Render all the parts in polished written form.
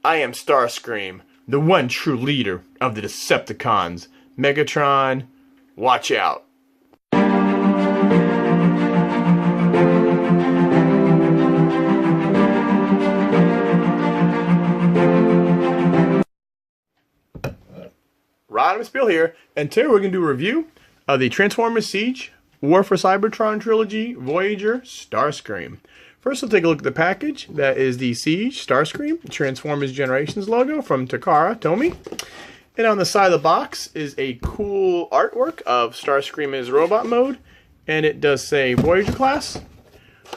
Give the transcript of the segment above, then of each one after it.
I am Starscream, the one true leader of the Decepticons. Megatron, watch out. Rodimusbill here, and today we're going to do a review of the Transformers Siege, War for Cybertron Trilogy, Voyager Starscream. First, we'll take a look at the package. That is the Seige Starscream Transformers Generations logo from Takara Tomy. And on the side of the box is a cool artwork of Starscream in his robot mode. And it does say Voyager class.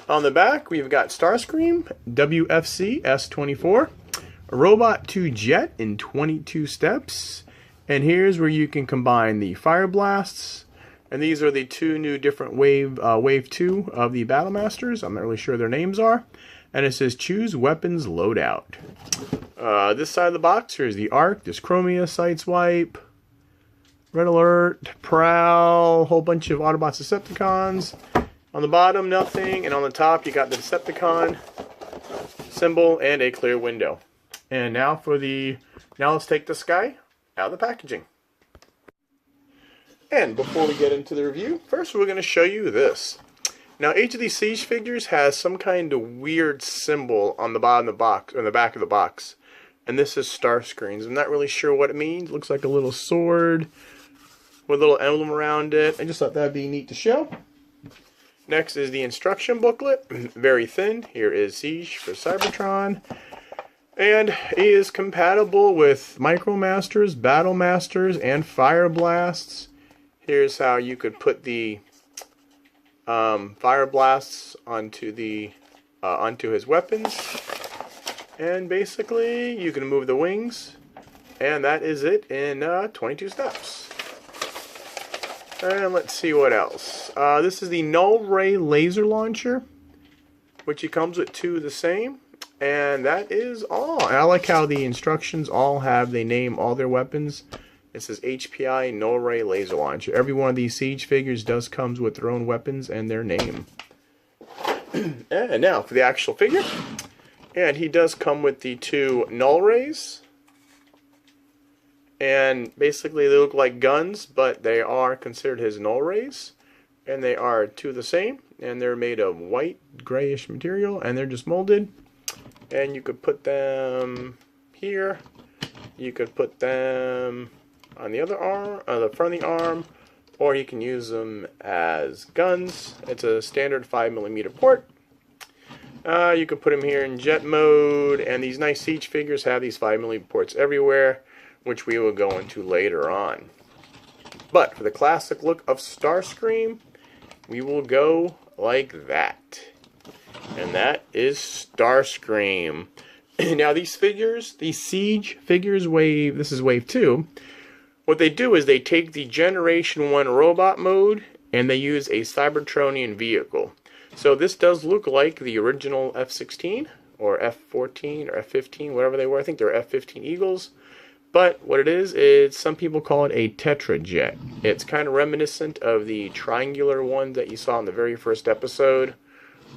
On the back, we've got Starscream WFC S24, a robot to jet in 22 steps. And here's where you can combine the fire blasts. And these are the two new different wave 2 of the battlemasters. I'm not really sure their names are. And it says choose weapons loadout. This side of the box, here's the Arc, there's Chromia, Sideswipe, Red Alert, Prowl, whole bunch of Autobots Decepticons. On the bottom, nothing. And on the top, you got the Decepticon symbol and a clear window. And now let's take this guy out of the packaging. And before we get into the review, first we're going to show you this. Now, each of these Siege figures has some kind of weird symbol on the bottom of the box, or on the back of the box. And this is Starscream's. I'm not really sure what it means. It looks like a little sword with a little emblem around it. I just thought that'd be neat to show. Next is the instruction booklet. Very thin. Here is Seige for Cybertron. And he is compatible with Micromasters, Battlemasters, and Fire Blasts. Here's how you could put the fire blasts onto his weapons, and basically you can move the wings, and that is it in 22 steps. And let's see what else. This is the Null Ray laser launcher, which it comes with two of the same, and that is all. And I like how the instructions they name all their weapons. It says HPI Null Ray Laser Launcher. Every one of these Siege figures does comes with their own weapons and their name. And now for the actual figure. And he does come with the two Null Rays. And basically they look like guns, but they are considered his Null Rays. And they are two of the same. And they're made of white, grayish material. And they're just molded. And you could put them here. You could put them on the other arm, the front of the arm, or you can use them as guns. It's a standard 5mm port. You can put them here in jet mode, and these nice Siege figures have these 5mm ports everywhere, which we will go into later on. But for the classic look of Starscream, we will go like that. And that is Starscream. Now these figures, these Siege figures, this is wave 2. What they do is they take the Generation 1 robot mode and they use a Cybertronian vehicle. So this does look like the original F-16 or F-14 or F-15, whatever they were. I think they're F-15 Eagles. But what it is some people call it a Tetrajet. It's kind of reminiscent of the triangular one that you saw in the very first episode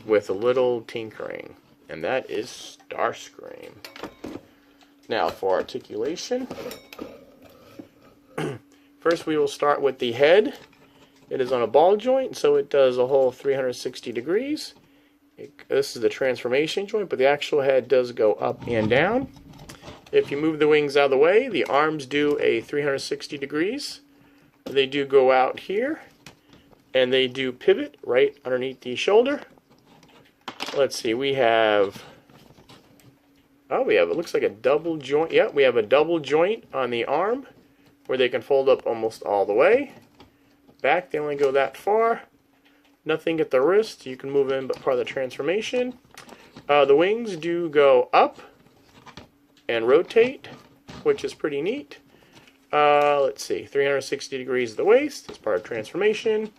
with a little tinkering. And that is Starscream. Now for articulation. First we will start with the head. It is on a ball joint, so it does a whole 360 degrees. This is the transformation joint, but the actual head does go up and down. If you move the wings out of the way, the arms do a 360 degrees. They do go out here, and they do pivot right underneath the shoulder. Let's see, it looks like a double joint. Yep, we have a double joint on the arm where they can fold up almost all the way. Back, they only go that far. Nothing at the wrist. You can move in, but part of the transformation. The wings do go up and rotate, which is pretty neat. Let's see, 360 degrees at the waist. It's part of transformation.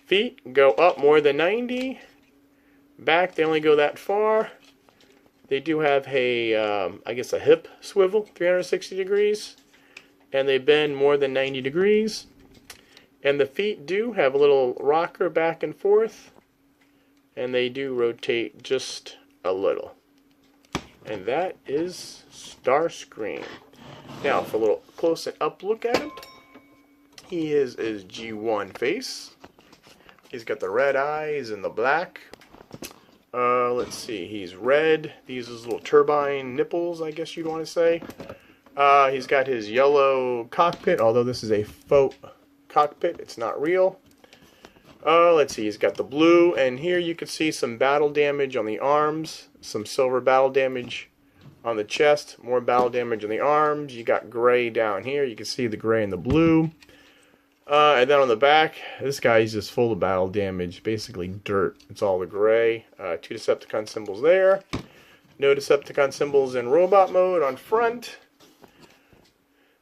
Feet go up more than 90. Back, they only go that far. They do have a hip swivel, 360 degrees. And they bend more than 90 degrees. And the feet do have a little rocker back and forth. And they do rotate just a little. And that is Starscream. Now, for a little close-up look at it, he is his G1 face. He's got the red eyes and the black. Let's see, he's red. These are his little turbine nipples, I guess you'd want to say. He's got his yellow cockpit, although this is a faux cockpit. It's not real. Let's see, he's got the blue, and here you can see some battle damage on the arms, some silver battle damage on the chest, more battle damage on the arms. You got gray down here. You can see the gray and the blue. And then on the back, this guy's just full of battle damage, basically dirt. It's all the gray. 2 Decepticon symbols there. No Decepticon symbols in robot mode on front.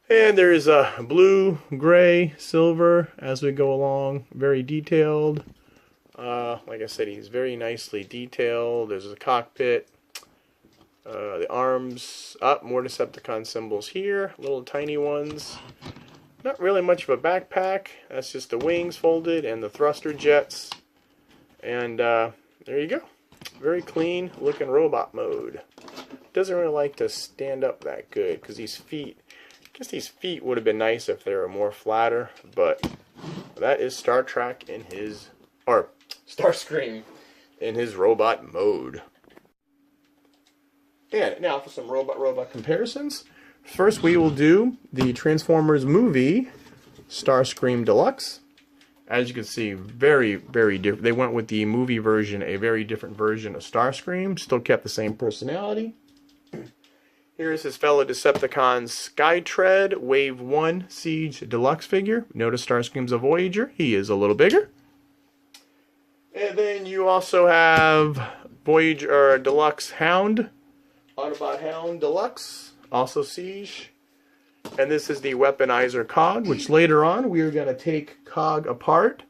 And there's blue, gray, silver as we go along. Very detailed. Like I said, he's very nicely detailed. There's a cockpit. The arms up, more Decepticon symbols here. Little tiny ones. Not really much of a backpack. That's just the wings folded and the thruster jets. And there you go. Very clean looking robot mode. Doesn't really like to stand up that good because these feet, I guess these feet would have been nice if they were more flatter. But that is Star Trek in his, or Starscream in his robot mode. And now for some robot comparisons. First, we will do the Transformers movie, Starscream Deluxe. As you can see, very, very different. They went with the movie version, a very different version of Starscream. Still kept the same personality. Here's his fellow Decepticon Skytread Wave 1 Seige Deluxe figure. Notice Starscream's a Voyager. He is a little bigger. And then you also have Voyager Deluxe Hound. Autobot Hound Deluxe. Also Seige. And this is the weaponizer cog, which later on we are going to take cog apart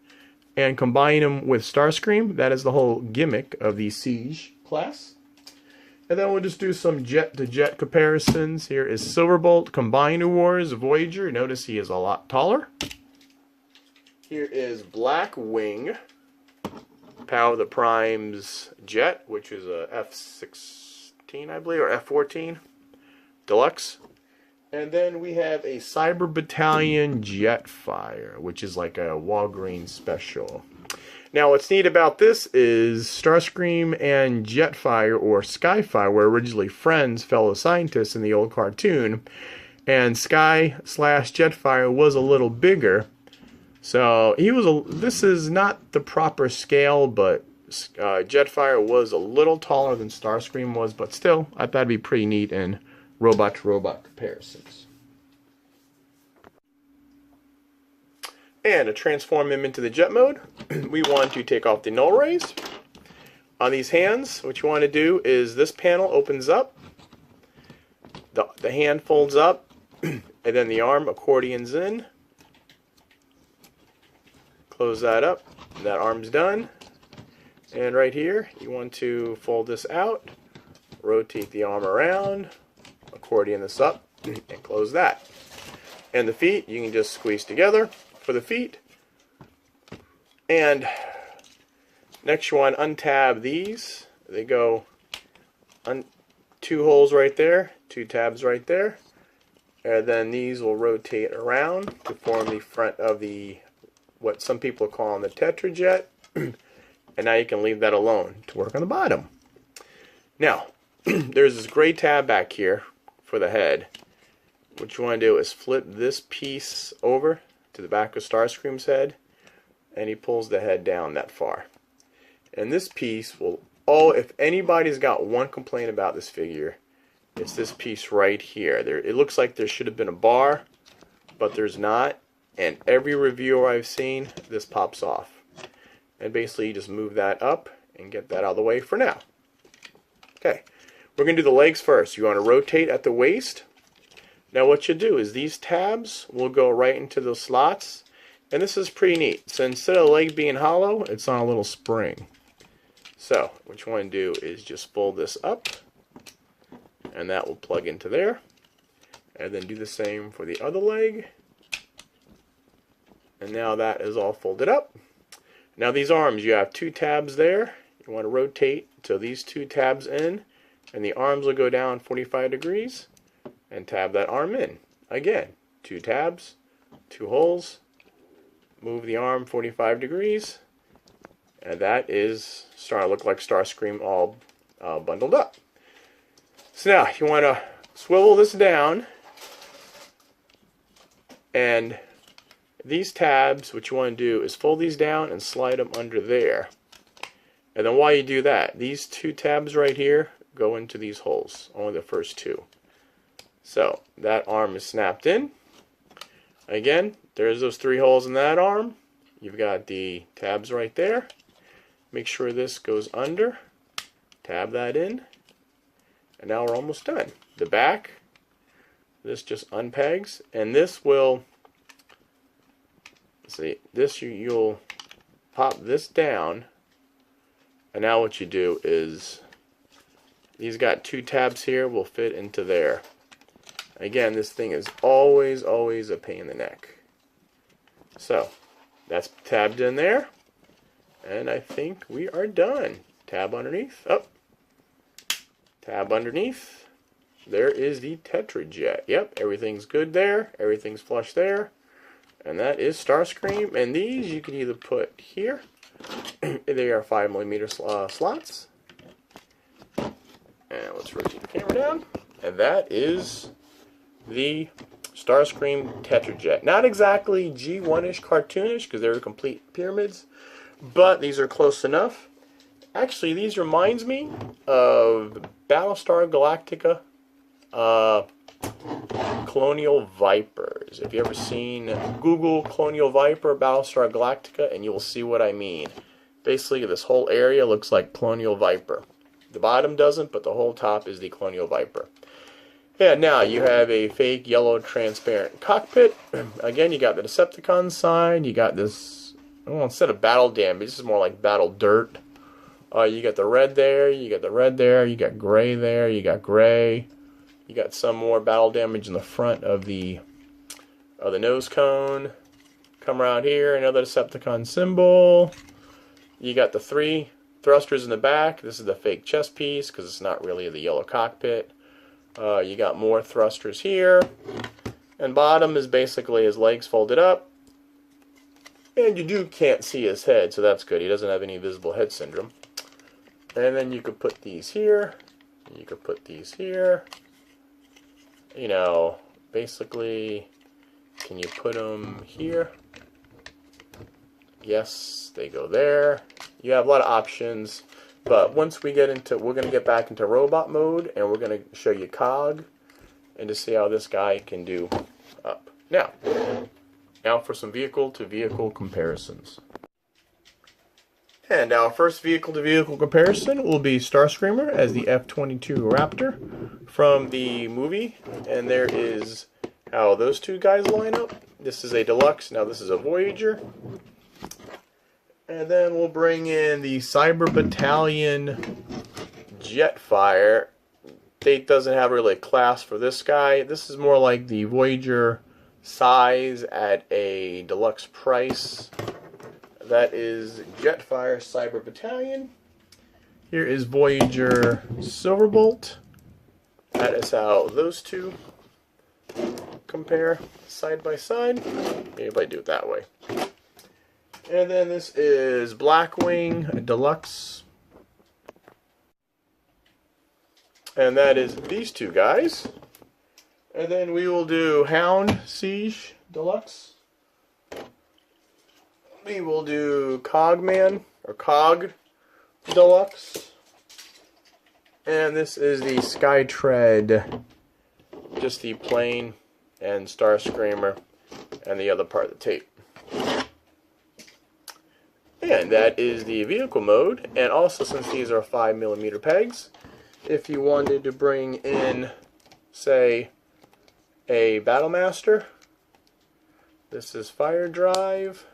and combine him with Starscream. That is the whole gimmick of the Seige class. And then we'll just do some jet-to-jet comparisons. Here is Silverbolt Combined Wars Voyager. Notice he is a lot taller. Here is Blackwing, Power of the Prime's jet, which is a F-16, I believe, or F-14. Deluxe. And then we have a Cyber Battalion Jetfire, which is like a Walgreens special. Now what's neat about this is Starscream and Jetfire, or Skyfire, were originally friends, fellow scientists in the old cartoon. And Sky/Jetfire was a little bigger. So he was this is not the proper scale, but Jetfire was a little taller than Starscream was, but still, I thought it'd be pretty neat in robot-to-robot comparisons. And to transform him into the jet mode, we want to take off the null rays. On these hands, what you want to do is this panel opens up, the hand folds up, and then the arm accordions in. Close that up, that arm's done. And right here, you want to fold this out, rotate the arm around, accordion this up, and close that. And the feet, you can just squeeze together for the feet. And next you want to untab these. They go 2 holes right there, 2 tabs right there. And then these will rotate around to form the front of the, what some people are calling the Tetrajet. And now you can leave that alone to work on the bottom. Now, there's this gray tab back here for the head. What you want to do is flip this piece over to the back of Starscream's head, and he pulls the head down that far. And this piece will, if anybody's got one complaint about this figure, it's this piece right here. It looks like there should have been a bar, but there's not. And every reviewer I've seen, this pops off. And basically you just move that up and get that out of the way for now. Okay, we're going to do the legs first. You want to rotate at the waist. Now what you do is these tabs will go right into the slots. And this is pretty neat. So instead of the leg being hollow, it's on a little spring. So what you want to do is just fold this up. And that will plug into there. And then do the same for the other leg. And now that is all folded up. Now these arms, you have 2 tabs there. You want to rotate to these 2 tabs in. And the arms will go down 45 degrees and tab that arm in. Again, 2 tabs, 2 holes, move the arm 45 degrees, and that is starting to look like Starscream all bundled up. So now you want to swivel this down, and these tabs, what you want to do is fold these down and slide them under there. And then while you do that, these 2 tabs right here go into these holes, only the first 2. So that arm is snapped in. Again, there's those 3 holes in that arm. You've got the tabs right there. Make sure this goes under. Tab that in. And now we're almost done. The back, this just unpegs, and this will, see, this you'll pop this down, and now what you do is, these got 2 tabs here, will fit into there. Again, this thing is always a pain in the neck. So, that's tabbed in there, and I think we are done. Tab underneath, up. Tab underneath. There is the Tetrajet. Yep, everything's good there. Everything's flush there. And that is Starscream. And these you can either put here. They are 5mm slots. And let's rotate the camera down. And that is the Starscream Tetrajet. Not exactly G1-ish cartoonish because they're complete pyramids. But these are close enough. Actually, these reminds me of Battlestar Galactica Colonial Vipers. If you ever seen, Google Colonial Viper Battlestar Galactica and you will see what I mean. Basically, this whole area looks like Colonial Viper. The bottom doesn't, but the whole top is the Colonial Viper. And now you have a fake yellow transparent cockpit. Again, you got the Decepticon side. You got this, well, instead of battle damage, this is more like battle dirt. You got the red there, you got the red there, you got gray there, you got gray. You got some more battle damage in the front of the nose cone. Come around here, another Decepticon symbol. You got the 3 thrusters in the back. This is the fake chest piece because it's not really the yellow cockpit. You got more thrusters here. And bottom is basically his legs folded up. And you can't see his head, so that's good. He doesn't have any visible head syndrome. And then you could put these here. You could put these here. You know, basically, can you put them here? Yes, they go there. You have a lot of options. But once we get into, we're going to get back into robot mode, and we're going to show you cog, and to see how this guy can do up. Now for some vehicle-to-vehicle comparisons. And our first vehicle-to-vehicle comparison will be Starscreamer as the F-22 Raptor from the movie. And there is how those 2 guys line up. This is a deluxe, now this is a Voyager. And then we'll bring in the Cyber Battalion Jetfire. They doesn't have really a class for this guy. This is more like the Voyager size at a deluxe price. That is Jetfire Cyber Battalion. Here is Voyager Silverbolt. That is how those 2 compare side by side. Maybe if I do it that way. And then this is Blackwing Deluxe. And that is these 2 guys. And then we will do Hound Seige Deluxe. We will do Cogman, or Cog Deluxe. And this is the Skytread, just the plane and Starscreamer and the other part of the tape. And that is the vehicle mode. And also, since these are 5mm pegs, if you wanted to bring in, say, a Battlemaster, this is Fire Drive.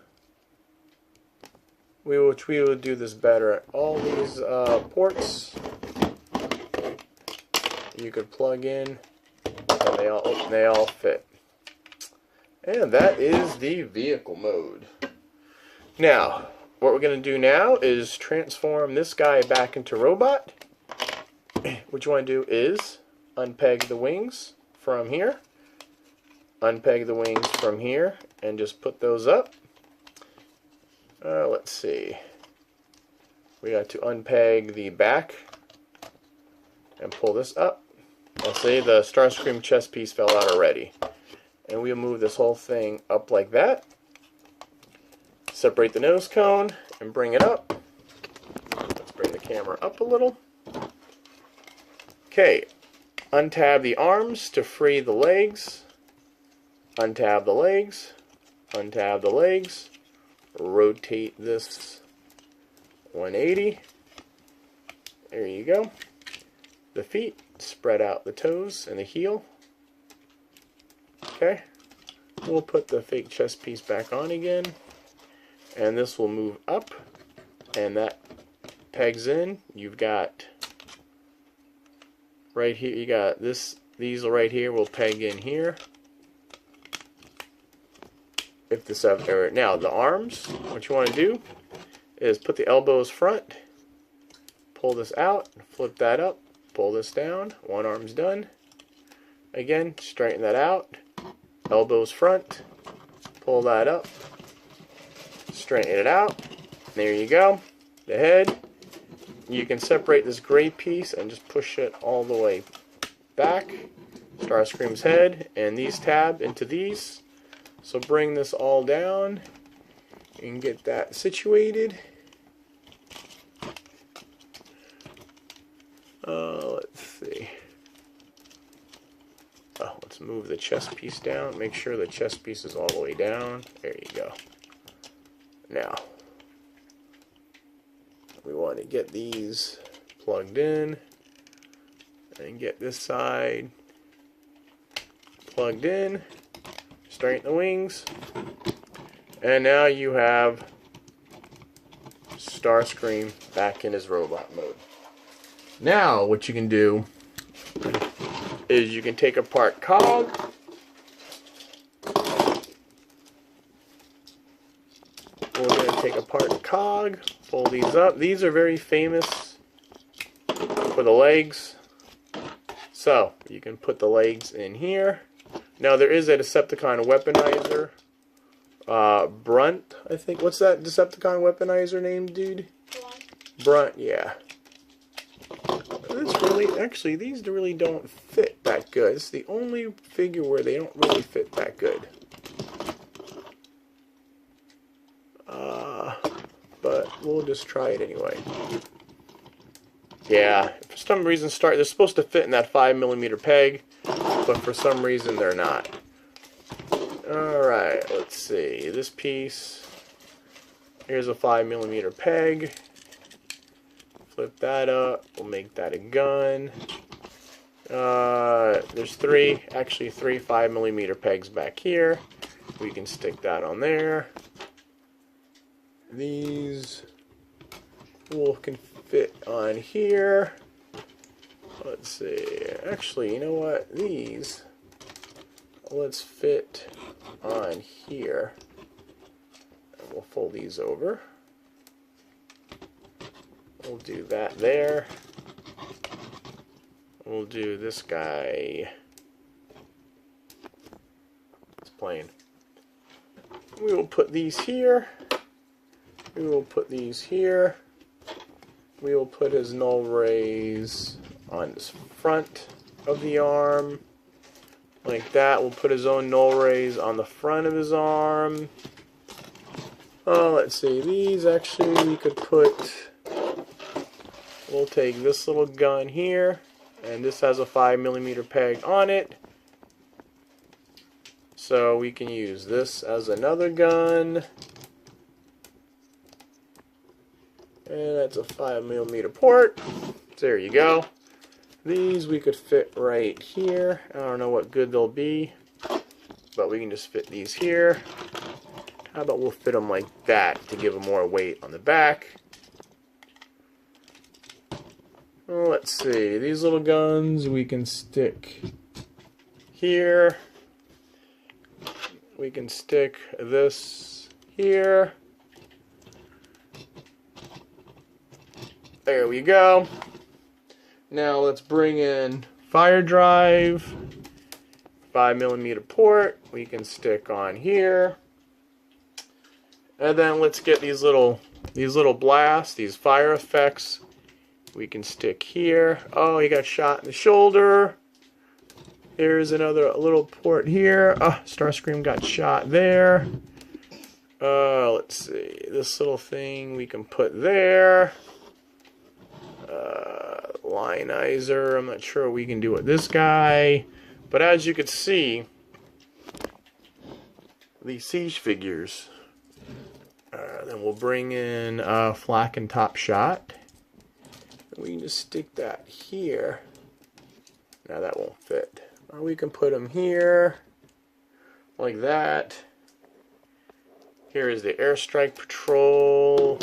Which we will do this better. All these ports you could plug in, and they all fit. And that is the vehicle mode. Now, what we're going to do now is transform this guy back into robot. what you want to do is unpeg the wings from here, unpeg the wings from here, and just put those up. Let's see. We got to unpeg the back and pull this up. I'll say the Starscream chest piece fell out already. And we'll move this whole thing up like that. Separate the nose cone and bring it up. Let's bring the camera up a little. Okay, untab the arms to free the legs. Untab the legs. Untab the legs. Rotate this 180. There you go. The feet, spread out the toes and the heel. Okay, we'll put the fake chest piece back on again, and this will move up, and that pegs in. You've got right here, you got this, these right here will peg in here. If this now the arms, what you want to do is put the elbows front, pull this out, flip that up, pull this down, one arm's done. Again, straighten that out, elbows front, pull that up, straighten it out, there you go. The head, you can separate this gray piece and just push it all the way back. Starscream's head, and these tab into these. So bring this all down and get that situated. Let's see. Let's move the chest piece down. Make sure the chest piece is all the way down. There you go. Now, we want to get these plugged in and get this side plugged in. Straighten the wings. And now you have Starscream back in his robot mode. Now, what you can do is you can take apart cog. We're going to take apart cog, pull these up. These are very famous for the legs. So, you can put the legs in here. Now, there is a Decepticon weaponizer. Brunt, I think. What's that Decepticon weaponizer name, dude? Brunt, yeah. This really, actually, these really don't fit that good. It's the only figure where they don't really fit that good. But we'll just try it anyway. Yeah, for some reason, they're supposed to fit in that 5mm peg, but for some reason they're not. Alright, let's see. This piece, here's a 5mm peg. Flip that up. We'll make that a gun. There's three 5mm pegs back here. We can stick that on there. These can fit on here. Let's see. Actually, you know what? These, let's fit on here. And we'll fold these over. We'll do that there. We'll do this guy. It's plain. We will put these here. We will put these here. We will put his null rays on this front of the arm. Like that. We'll put his own null rays on the front of his arm. Oh, let's see. These actually we could put... We'll take this little gun here, and this has a 5mm peg on it. So we can use this as another gun. And that's a 5mm port. There you go. These we could fit right here. I don't know what good they'll be, but we can just fit these here. How about we'll fit them like that to give them more weight on the back. Let's see, these little guns we can stick here. We can stick this here. There we go. Now let's bring in fire drive, 5mm port. We can stick on here, and then let's get these little blasts, these fire effects. We can stick here. Oh, he got shot in the shoulder. Here's another little port here. Starscream got shot there. Let's see. This little thing we can put there. Lionizer. I'm not sure what we can do with this guy. But as you can see, these Seige figures. Then we'll bring in Flak and Top Shot. We can just stick that here. Now that won't fit. Or we can put them here, like that. Here is the Airstrike Patrol.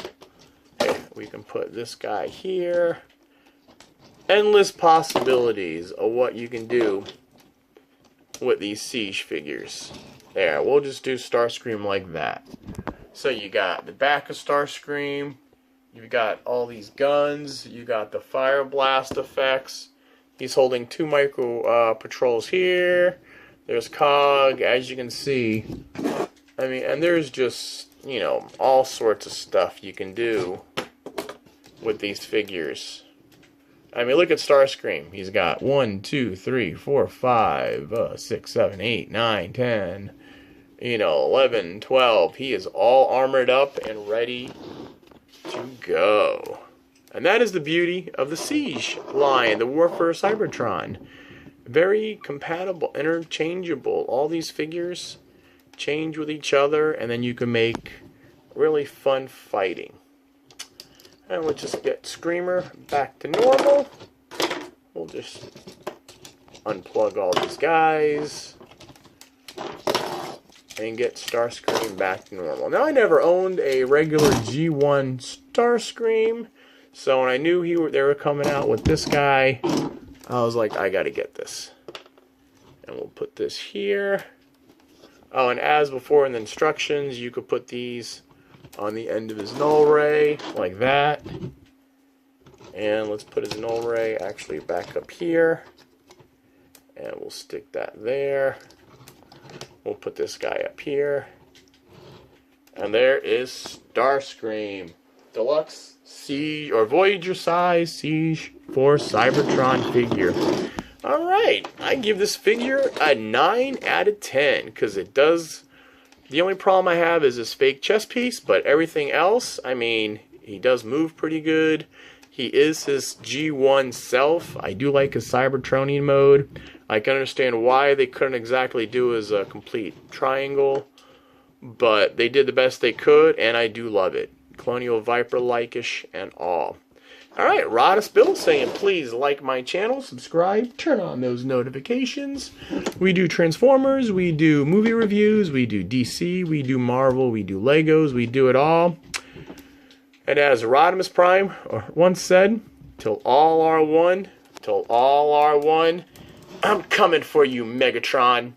Okay, we can put this guy here. Endless possibilities of what you can do with these Seige figures. There, we'll just do Starscream like that. So you got the back of Starscream. You've got all these guns. You got the fire blast effects. He's holding 2 micro patrols here. There's Cog, as you can see. I mean, and there's just, you know, all sorts of stuff you can do with these figures. I mean, look at Starscream. He's got 1, 2, 3, 4, 5, 6, 7, 8, 9, 10, 11, 12. He is all armored up and ready to go. And that is the beauty of the Seige line, the Warfare Cybertron. Very compatible, interchangeable. All these figures change with each other, and then you can make really fun fighting. And let's just get Screamer back to normal. We'll just unplug all these guys and get Starscream back to normal. Now, I never owned a regular G1 Starscream, so when I knew they were coming out with this guy, I was like, I gotta get this. And we'll put this here. Oh, and as before in the instructions, you could put these on the end of his null ray, like that. And let's put his null ray actually back up here. And we'll stick that there. We'll put this guy up here. And there is Starscream. Deluxe Seige or Voyager size Seige for Cybertron figure. Alright, I give this figure a 9 out of 10 because it does. The only problem I have is this fake chest piece, but everything else, I mean, he does move pretty good. He is his G1 self. I do like his Cybertronian mode. I can understand why they couldn't exactly do his complete triangle, but they did the best they could, and I do love it. Colonial Viper-like-ish and all. Alright, Rodimusbill saying please like my channel, subscribe, turn on those notifications. We do Transformers, we do movie reviews, we do DC, we do Marvel, we do Legos, we do it all. And as Rodimus Prime once said, till all are one, I'm coming for you, Megatron.